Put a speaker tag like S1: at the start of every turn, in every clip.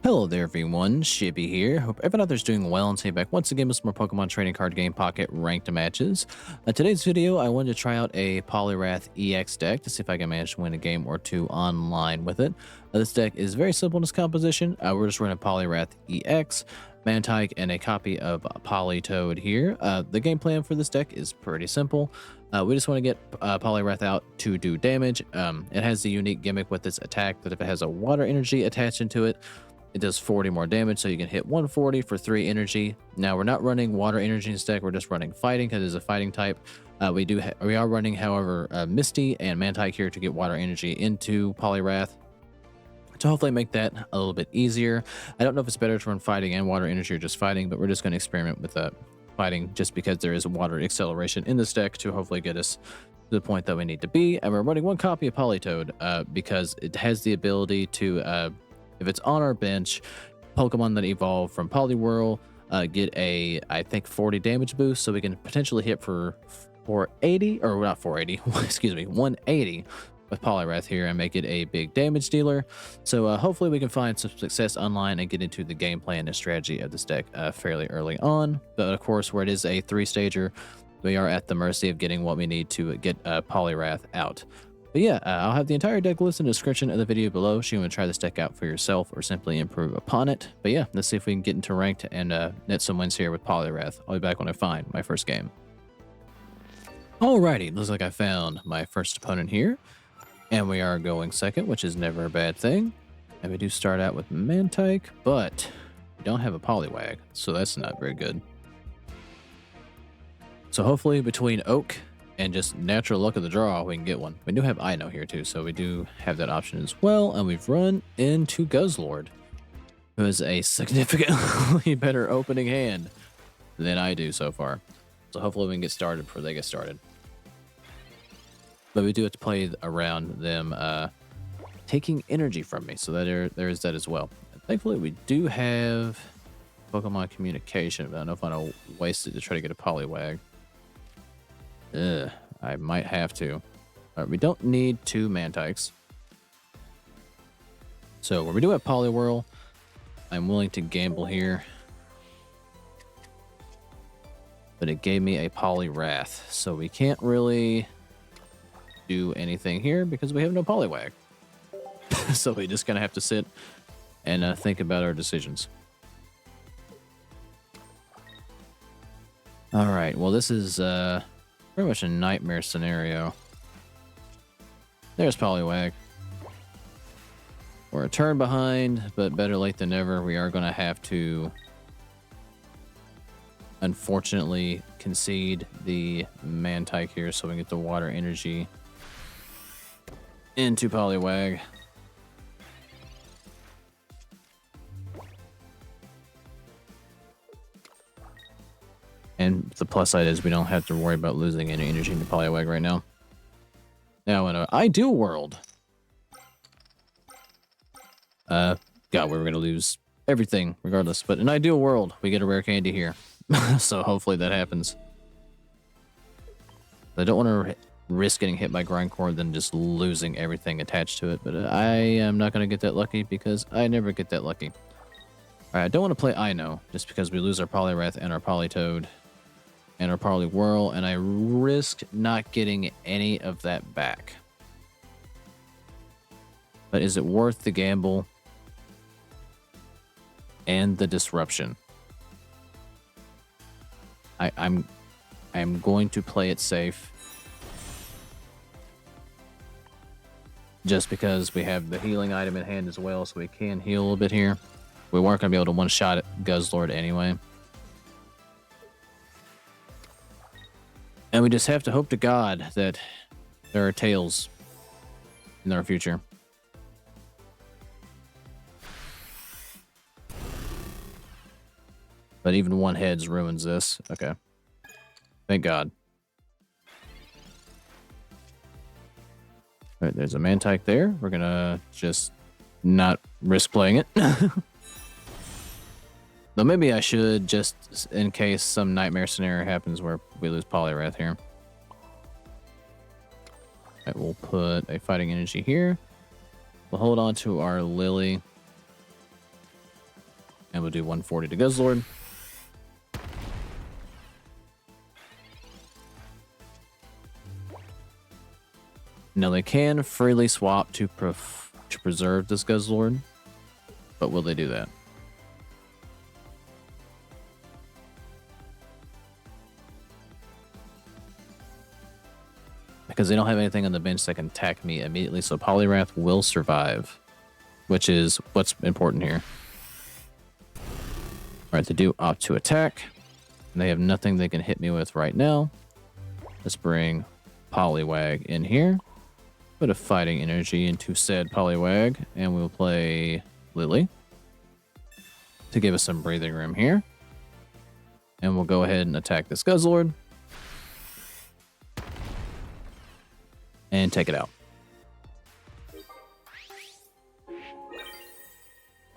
S1: Hello there everyone, Shibby here. Hope everyone out there's doing well and stay back once again with some more Pokemon trading card game pocket ranked matches. Today's video, I wanted to try out a Poliwrath EX deck to see if I can manage to win a game or two online with it. This deck is very simple in its composition. We're just running Poliwrath EX, Mantyke, and a copy of Politoed here. The game plan for this deck is pretty simple. We just want to get Poliwrath out to do damage. It has the unique gimmick with its attack that if it has a water energy attached into it, it does 40 more damage, so you can hit 140 for 3 energy. Now, we're not running water energy in this deck, we're just running fighting because it's a fighting type. We are running, however, Misty and Mantyke here to get water energy into Poliwrath to hopefully make that a little bit easier. I don't know if it's better to run fighting and water energy or just fighting, but we're just going to experiment with fighting just because there is water acceleration in this deck to hopefully get us to the point that we need to be. And we're running one copy of Politoed because it has the ability to... if it's on our bench, Pokemon that evolve from Poliwhirl get a, I think, 40 damage boost, so we can potentially hit for 480, or not 480, excuse me, 180 with Poliwrath here and make it a big damage dealer. So hopefully we can find some success online and get into the game plan and strategy of this deck fairly early on. But of course, where it is a 3-stager, we are at the mercy of getting what we need to get Poliwrath out. But yeah, I'll have the entire deck list in the description of the video below should you want to try this deck out for yourself or simply improve upon it. But yeah, let's see if we can get into ranked and net some wins here with Poliwrath. I'll be back when I find my first game. Alrighty, looks like I found my first opponent here. And we are going second, which is never a bad thing. And we do start out with Mantyke, but we don't have a Poliwag, so that's not very good. So hopefully between Oak and just natural luck of the draw, we can get one. We do have Iono here too, so we do have that option as well. And we've run into Guzzlord, who is a significantly better opening hand than I do so far. So hopefully we can get started before they get started. But we do have to play around them taking energy from me, so that there is that as well. And thankfully we do have Pokemon Communication, but I don't know if I want to waste it to try to get a Poliwag. I might have to. We don't need 2 Mantykes. So when we do have Poliwhirl, I'm willing to gamble here. But it gave me a Poliwrath, so we can't really do anything here because we have no Poliwag. So we just gonna have to sit and think about our decisions. Alright, well this is pretty much a nightmare scenario. There's Poliwag. We're a turn behind, but better late than never. We are going to have to, unfortunately, concede the Mantyke here so we can get the water energy into Poliwag. And the plus side is we don't have to worry about losing any energy into Poliwag right now. Now, in an ideal world, God, we were going to lose everything regardless. But in an ideal world, we get a rare candy here. So hopefully that happens. I don't want to risk getting hit by Grindcore than just losing everything attached to it. But I am not going to get that lucky because I never get that lucky. All right, I don't want to play Iono just because we lose our Poliwrath and our Politoed and our Poliwhirl, and I risk not getting any of that back. But is it worth the gamble and the disruption? I'm going to play it safe just because we have the healing item in hand as well, so we can heal a little bit here. We weren't going to be able to one-shot at Guzzlord anyway. And we just have to hope to God that there are tails in our future. But even one heads ruins this. Okay. Thank God. All right, there's a Mantyke there. We're going to just not risk playing it. Though maybe I should, just in case some nightmare scenario happens where we lose Poliwrath here. Right, we'll put a fighting energy here. We'll hold on to our Lillie. And we'll do 140 to Guzzlord. Now they can freely swap to preserve this Guzzlord, but will they do that? Because they don't have anything on the bench that can attack me immediately, so Poliwrath will survive, which is what's important here. Alright, they do opt to attack, and they have nothing they can hit me with right now. Let's bring Poliwag in here. Put a fighting energy into said Poliwag, and we'll play Lillie to give us some breathing room here. And we'll go ahead and attack this Guzzlord. And take it out.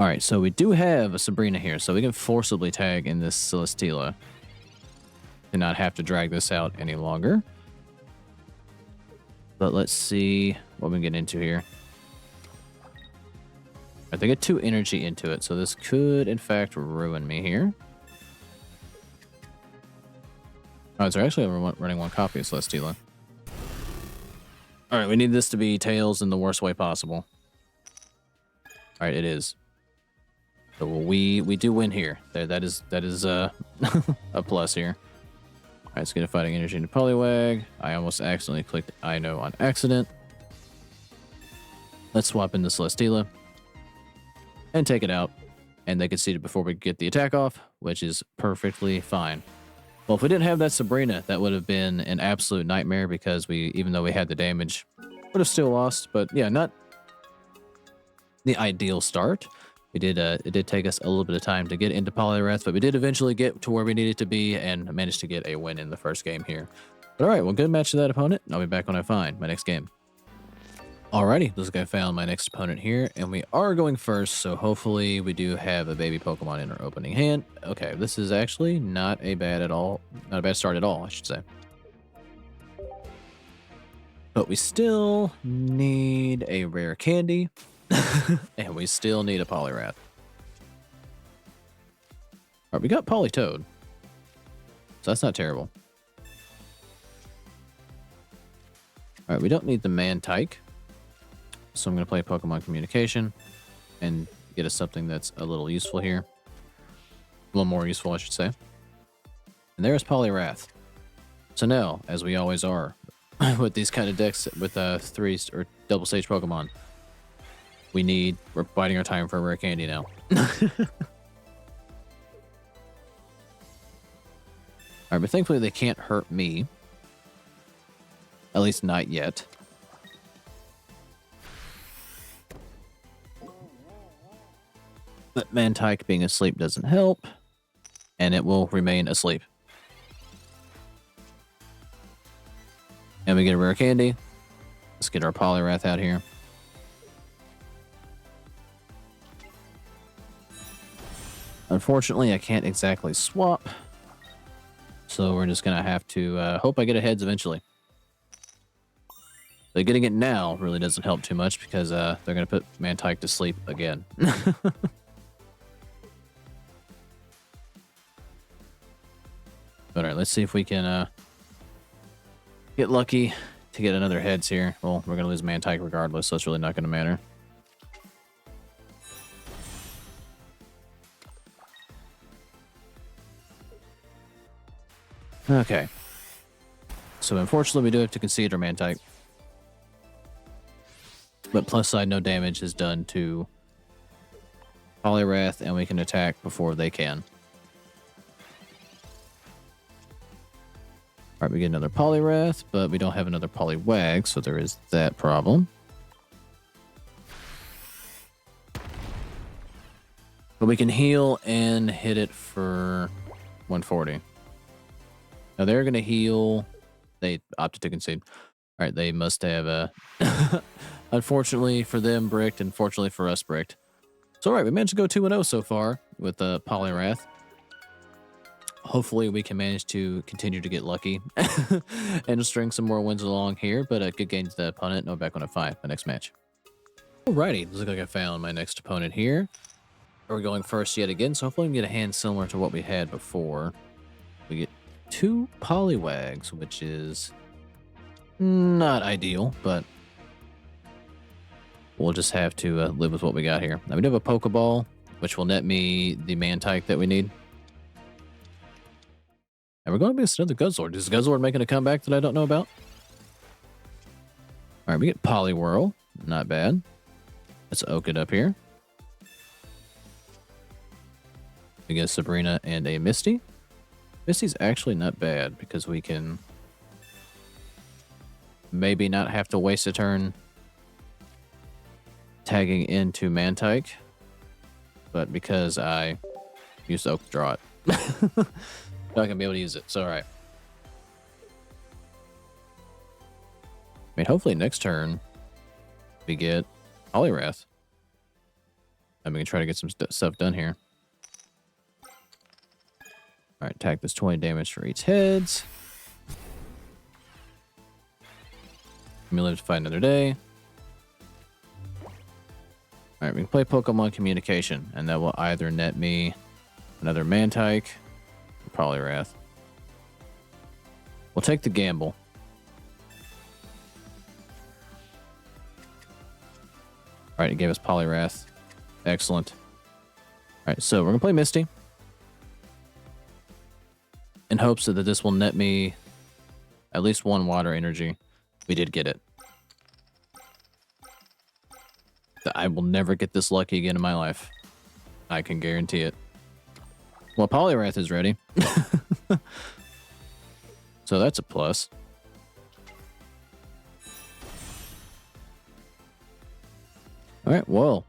S1: Alright, so we do have a Sabrina here, so we can forcibly tag in this Celesteela and not have to drag this out any longer. But let's see what we get into here. I think I get 2 energy into it, so this could, in fact, ruin me here. Oh, it's actually running 1 copy of Celesteela. Alright, we need this to be Tails in the worst way possible. Alright, it is. So we do win here. That is a plus here. Alright, let's get a fighting energy into Poliwag. I almost accidentally clicked Iono on accident. Let's swap in the Celesteela and take it out. And they conceded before we get the attack off, which is perfectly fine. Well, if we didn't have that Sabrina, that would have been an absolute nightmare because even though we had the damage, would have still lost. But yeah, not the ideal start. It did take us a little bit of time to get into Poliwrath, but we did eventually get to where we needed to be and managed to get a win in the first game here. But all right, well, good match to that opponent. I'll be back when I find my next game. Alrighty, looks like I found my next opponent here, and we are going first, so hopefully we do have a baby Pokemon in our opening hand. Okay, this is actually not a bad start at all, I should say. But we still need a rare candy, and we still need a Poliwrath. Alright, we got Politoed, so that's not terrible. Alright, we don't need the Mantyke. So I'm going to play Pokemon Communication and get us something that's a little useful here. A little more useful, I should say. And there's Poliwrath. So now, as we always are, with these kind of decks with 3 or double stage Pokemon, we're biding our time for a rare candy now. Alright, but thankfully they can't hurt me. At least not yet. But Mantyke being asleep doesn't help, and it will remain asleep. And we get a rare candy. Let's get our Poliwrath out here. Unfortunately, I can't exactly swap, so we're just going to have to hope I get a heads eventually. But getting it now really doesn't help too much because they're going to put Mantyke to sleep again. Alright, let's see if we can get lucky to get another heads here. Well, we're going to lose Mantyke regardless, so it's really not going to matter. Okay. So unfortunately, we do have to concede our Mantyke. But plus side, no damage is done to Poliwrath, and we can attack before they can. Alright, we get another Poliwrath, but we don't have another Poliwag, so there is that problem. But we can heal and hit it for 140. Now they're going to heal. They opted to concede. Alright, they must have unfortunately for them bricked, and fortunately for us bricked. So alright, we managed to go 2-0 so far with Poliwrath. Hopefully we can manage to continue to get lucky and string some more wins along here, but a good game to the opponent. No, back on a 5, my next match. Alrighty, looks like I found my next opponent here. We're going first yet again, so hopefully we can get a hand similar to what we had before. We get 2 Poliwags, which is not ideal, but we'll just have to live with what we got here. Now we do have a Pokeball, which will net me the Mantyke that we need. And we're going against another Guzzlord. Is Guzzlord making a comeback that I don't know about? All right, we get Poliwhirl. Not bad. Let's oak it up here. We get Sabrina and a Misty. Misty's actually not bad because we can maybe not have to waste a turn tagging into Mantyke, but because I used Oak to draw it, I can be able to use it. So, all right. I mean, hopefully next turn we get Poliwrath. And we can try to get some stuff done here. All right, attack this 20 damage for each heads. We live to fight another day. All right, we can play Pokemon Communication, and that will either net me another Mantyke or Poliwrath. We'll take the gamble. All right, it gave us Poliwrath. Excellent. All right, so we're going to play Misty in hopes that this will net me at least 1 water energy. We did get it. I will never get this lucky again in my life. I can guarantee it. Well, Poliwrath is ready. So that's a plus. All right, well,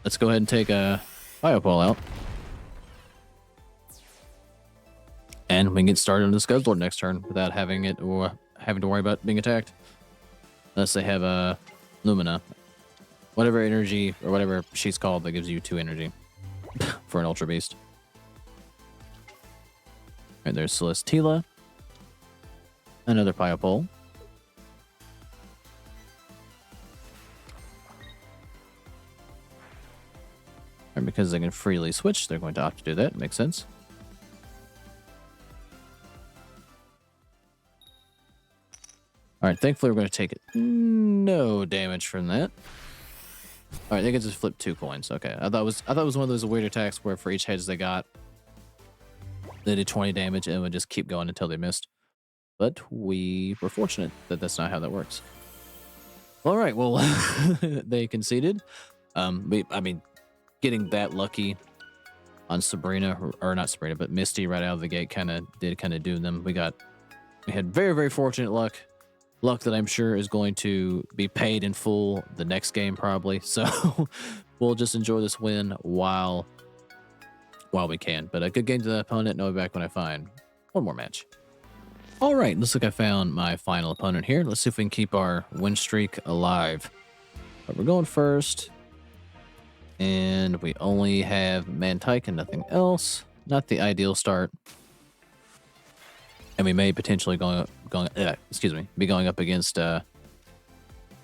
S1: let's go ahead and take a Biopole out. And we can get started on this Guzzlord next turn without having to worry about being attacked. Unless they have a Lumina. Whatever energy, or whatever she's called, that gives you 2 energy for an Ultra Beast. Alright, there's Celesteela. Another Biopole. And because they can freely switch, they're going to opt to do that. Makes sense. Alright, thankfully we're going to take no damage from that. Alright, they can just flip 2 coins. Okay, I thought it was one of those weird attacks where for each heads they got, they did 20 damage and would just keep going until they missed. But we were fortunate that that's not how that works. Alright, well, they conceded. I mean, getting that lucky on Sabrina, or not Sabrina, but Misty right out of the gate kind of do them. We had very, very fortunate luck. Luck that I'm sure is going to be paid in full the next game probably. So we'll just enjoy this win while we can. But a good game to the opponent, and I'll be back when I find one more match. All right, looks like I found my final opponent here. Let's see if we can keep our win streak alive. But we're going first. And we only have Mantyke and nothing else. Not the ideal start. And we may potentially be going up against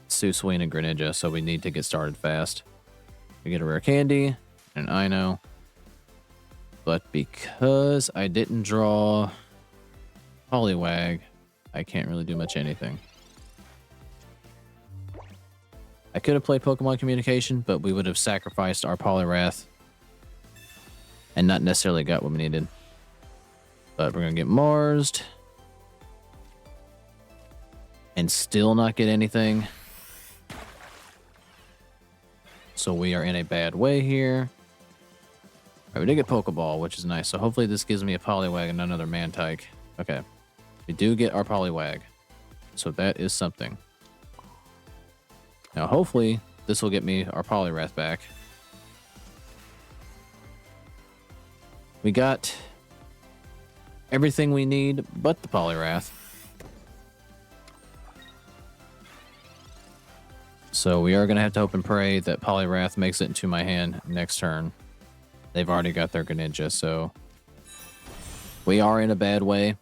S1: Susween and Greninja, so we need to get started fast. We get a rare candy and an Iono. But because I didn't draw Poliwag, I can't really do much anything. I could have played Pokemon Communication, but we would have sacrificed our Poliwrath and not necessarily got what we needed. But we're going to get Marsed. And still not get anything. So we are in a bad way here. All right, we did get Pokeball, which is nice. So hopefully this gives me a Poliwag and another Mantyke. Okay. We do get our Poliwag. So that is something. Now hopefully this will get me our Poliwrath back. We got everything we need but the Poliwrath. So we are going to have to hope and pray that Poliwrath makes it into my hand next turn. They've already got their Greninja, so we are in a bad way.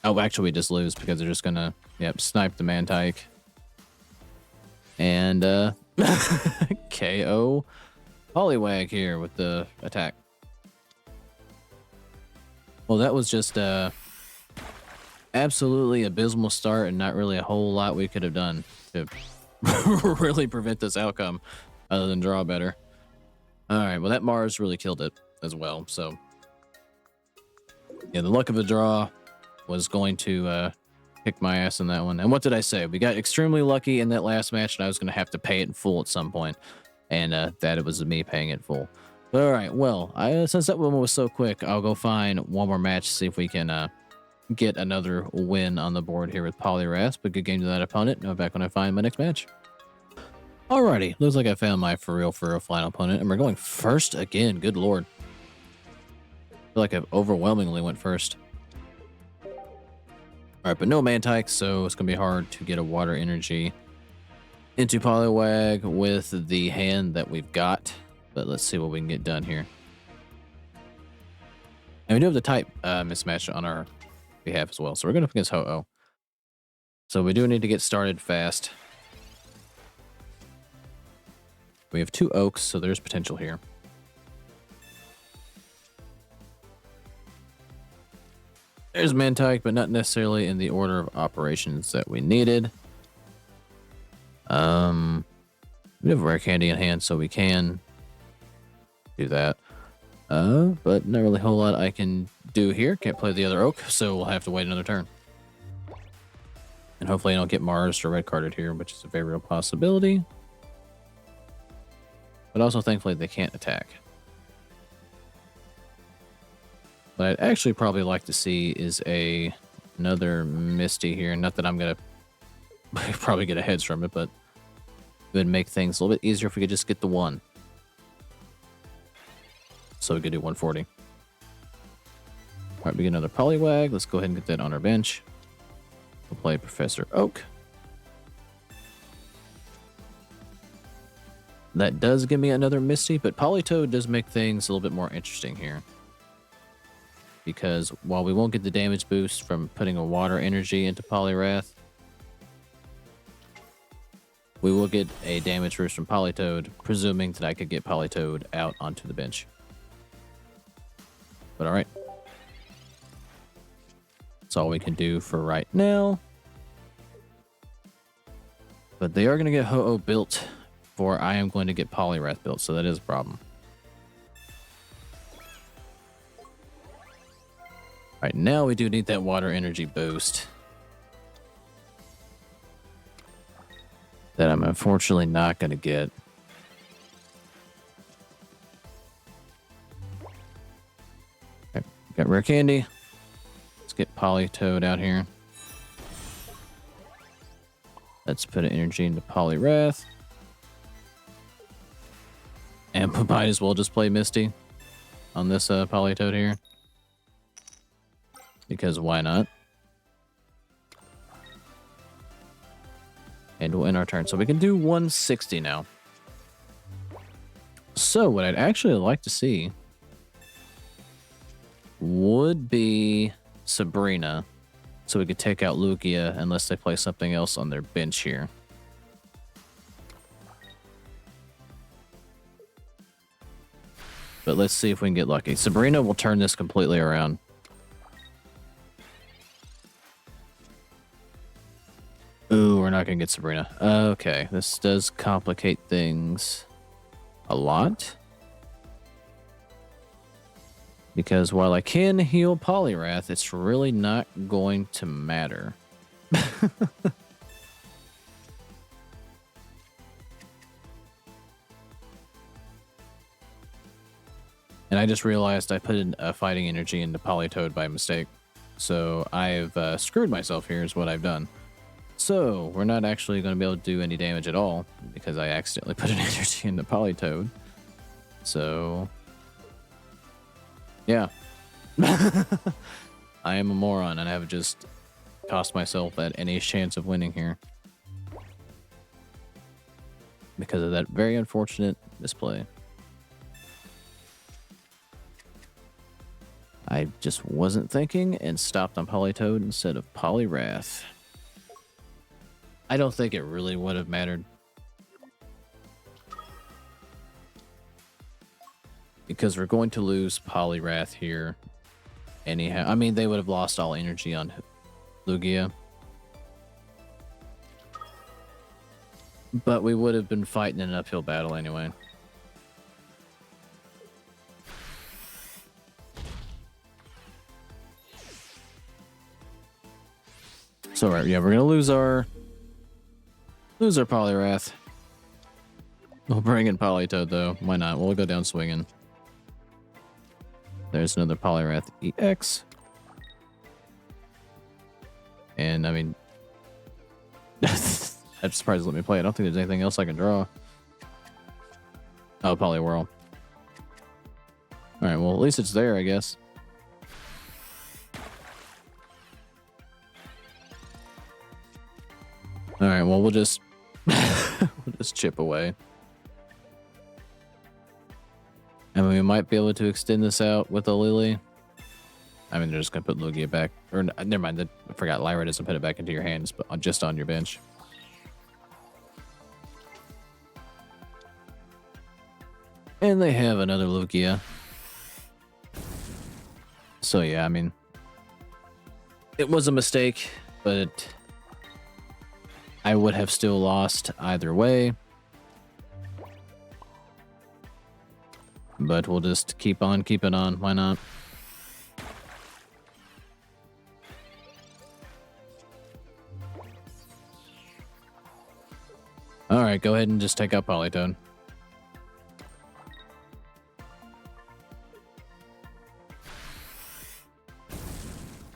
S1: Oh, actually we just lose because they're just going to snipe the Mantyke. And KO. Poliwag here with the attack. Well, that was just absolutely abysmal start and not really a whole lot we could have done to really prevent this outcome other than draw better. All right, well, that Mars really killed it as well. So, yeah, the luck of a draw was going to kick my ass in that one. And what did I say? We got extremely lucky in that last match, and I was going to have to pay it in full at some point, and that it was me paying it full. But, all right, well, since that one was so quick, I'll go find one more match, see if we can get another win on the board here with Poliwrath. But good game to that opponent. I'll be back when I find my next match. Alrighty, looks like I found my for real final opponent, and we're going first again. Good lord. I feel like I overwhelmingly went first. Alright, but no Mantyke, so it's going to be hard to get a water energy into Poliwag with the hand that we've got. But let's see what we can get done here. And we do have the type mismatch on our behalf as well. So we're going up against Ho-Oh. So we do need to get started fast. We have 2 Oaks, so there's potential here. There's Mantyke, but not necessarily in the order of operations that we needed. We have Rare Candy in hand, so we can do that. But not really a whole lot I can do here. Can't play the other Oak, so we'll have to wait another turn. And hopefully I don't get Mars or red carded here, which is a very real possibility. But also, thankfully, they can't attack. What I'd actually probably like to see is another Misty here. Not that I'm going to probably get a heads from it, but it would make things a little bit easier if we could just get the 1. So we could do 140. All right, we get another Poliwag. Let's go ahead and get that on our bench. We'll play Professor Oak. That does give me another Misty, but Politoed does make things a little bit more interesting here. Because while we won't get the damage boost from putting a water energy into Poliwrath, we will get a damage boost from Politoed, presuming that I could get Politoed out onto the bench. But alright. That's all we can do for right now. But they are going to get Ho-Oh built before I am going to get Poliwrath built, so that is a problem. Alright, now we do need that water energy boost. That I'm unfortunately not going to get. Okay, got Rare Candy. Let's get Politoed out here. Let's put an energy into Poliwrath. And we might as well just play Misty on this Politoed here. Because why not? And we'll end our turn. So we can do 160 now. So what I'd actually like to see would be Sabrina. So we could take out Lugia unless they play something else on their bench here. But let's see if we can get lucky. Sabrina will turn this completely around. Ooh, we're not going to get Sabrina. Okay, this does complicate things a lot. Because while I can heal Poliwrath, it's really not going to matter. And I just realized I put in a fighting energy into Politoed by mistake. So I've screwed myself here is what I've done. So we're not actually going to be able to do any damage at all because I accidentally put an energy into Politoed. So yeah. I am a moron and I've just cost myself at any chance of winning here. Because of that very unfortunate misplay. I just wasn't thinking and stopped on Politoed instead of Poliwrath. I don't think it really would have mattered. because we're going to lose Poliwrath here anyhow. I mean, they would have lost all energy on Lugia, but we would have been fighting an uphill battle anyway. So right, yeah, we're gonna lose our Poliwrath. We'll bring in Politoed though. Why not? We'll go down swinging. There's another Poliwrath EX. And I mean, I'm surprised let me play. I don't think there's anything else I can draw. Oh, Poliwhirl. Alright, well, at least it's there, I guess. Alright, well, we'll just we'll just chip away. And we might be able to extend this out with a Lillie. I mean, they're just going to put Lugia back. Or, never mind, I forgot. Lyra doesn't put it back into your hands, but just on your bench. And they have another Lugia. So, yeah, I mean, it was a mistake, but I would have still lost either way. But we'll just keep on keeping on. Why not? Alright, go ahead and just take out Politoed.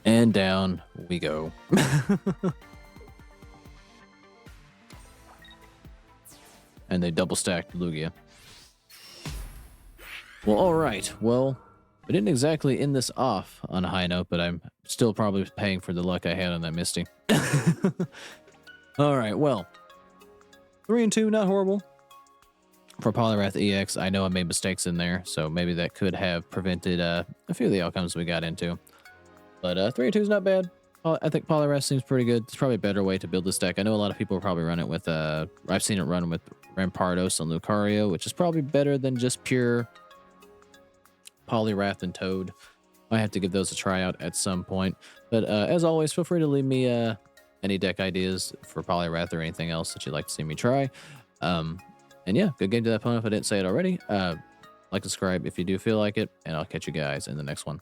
S1: And down we go. And they double stacked Lugia. Well, alright. Well, we didn't exactly end this off on a high note, but I'm still probably paying for the luck I had on that Misty. Alright, well. 3-2, not horrible. For Poliwrath EX, I know I made mistakes in there, so maybe that could have prevented a few of the outcomes we got into. But 3-2 is not bad. I think Poliwrath seems pretty good. It's probably a better way to build this deck. I know a lot of people probably run it with, I've seen it run with Rampardos and Lucario, which is probably better than just pure Poliwrath and Toad. I have to give those a try out at some point. But as always, feel free to leave me any deck ideas for Poliwrath or anything else that you'd like to see me try. And yeah, good game to that opponent if I didn't say it already. Like, subscribe if you do feel like it, and I'll catch you guys in the next one.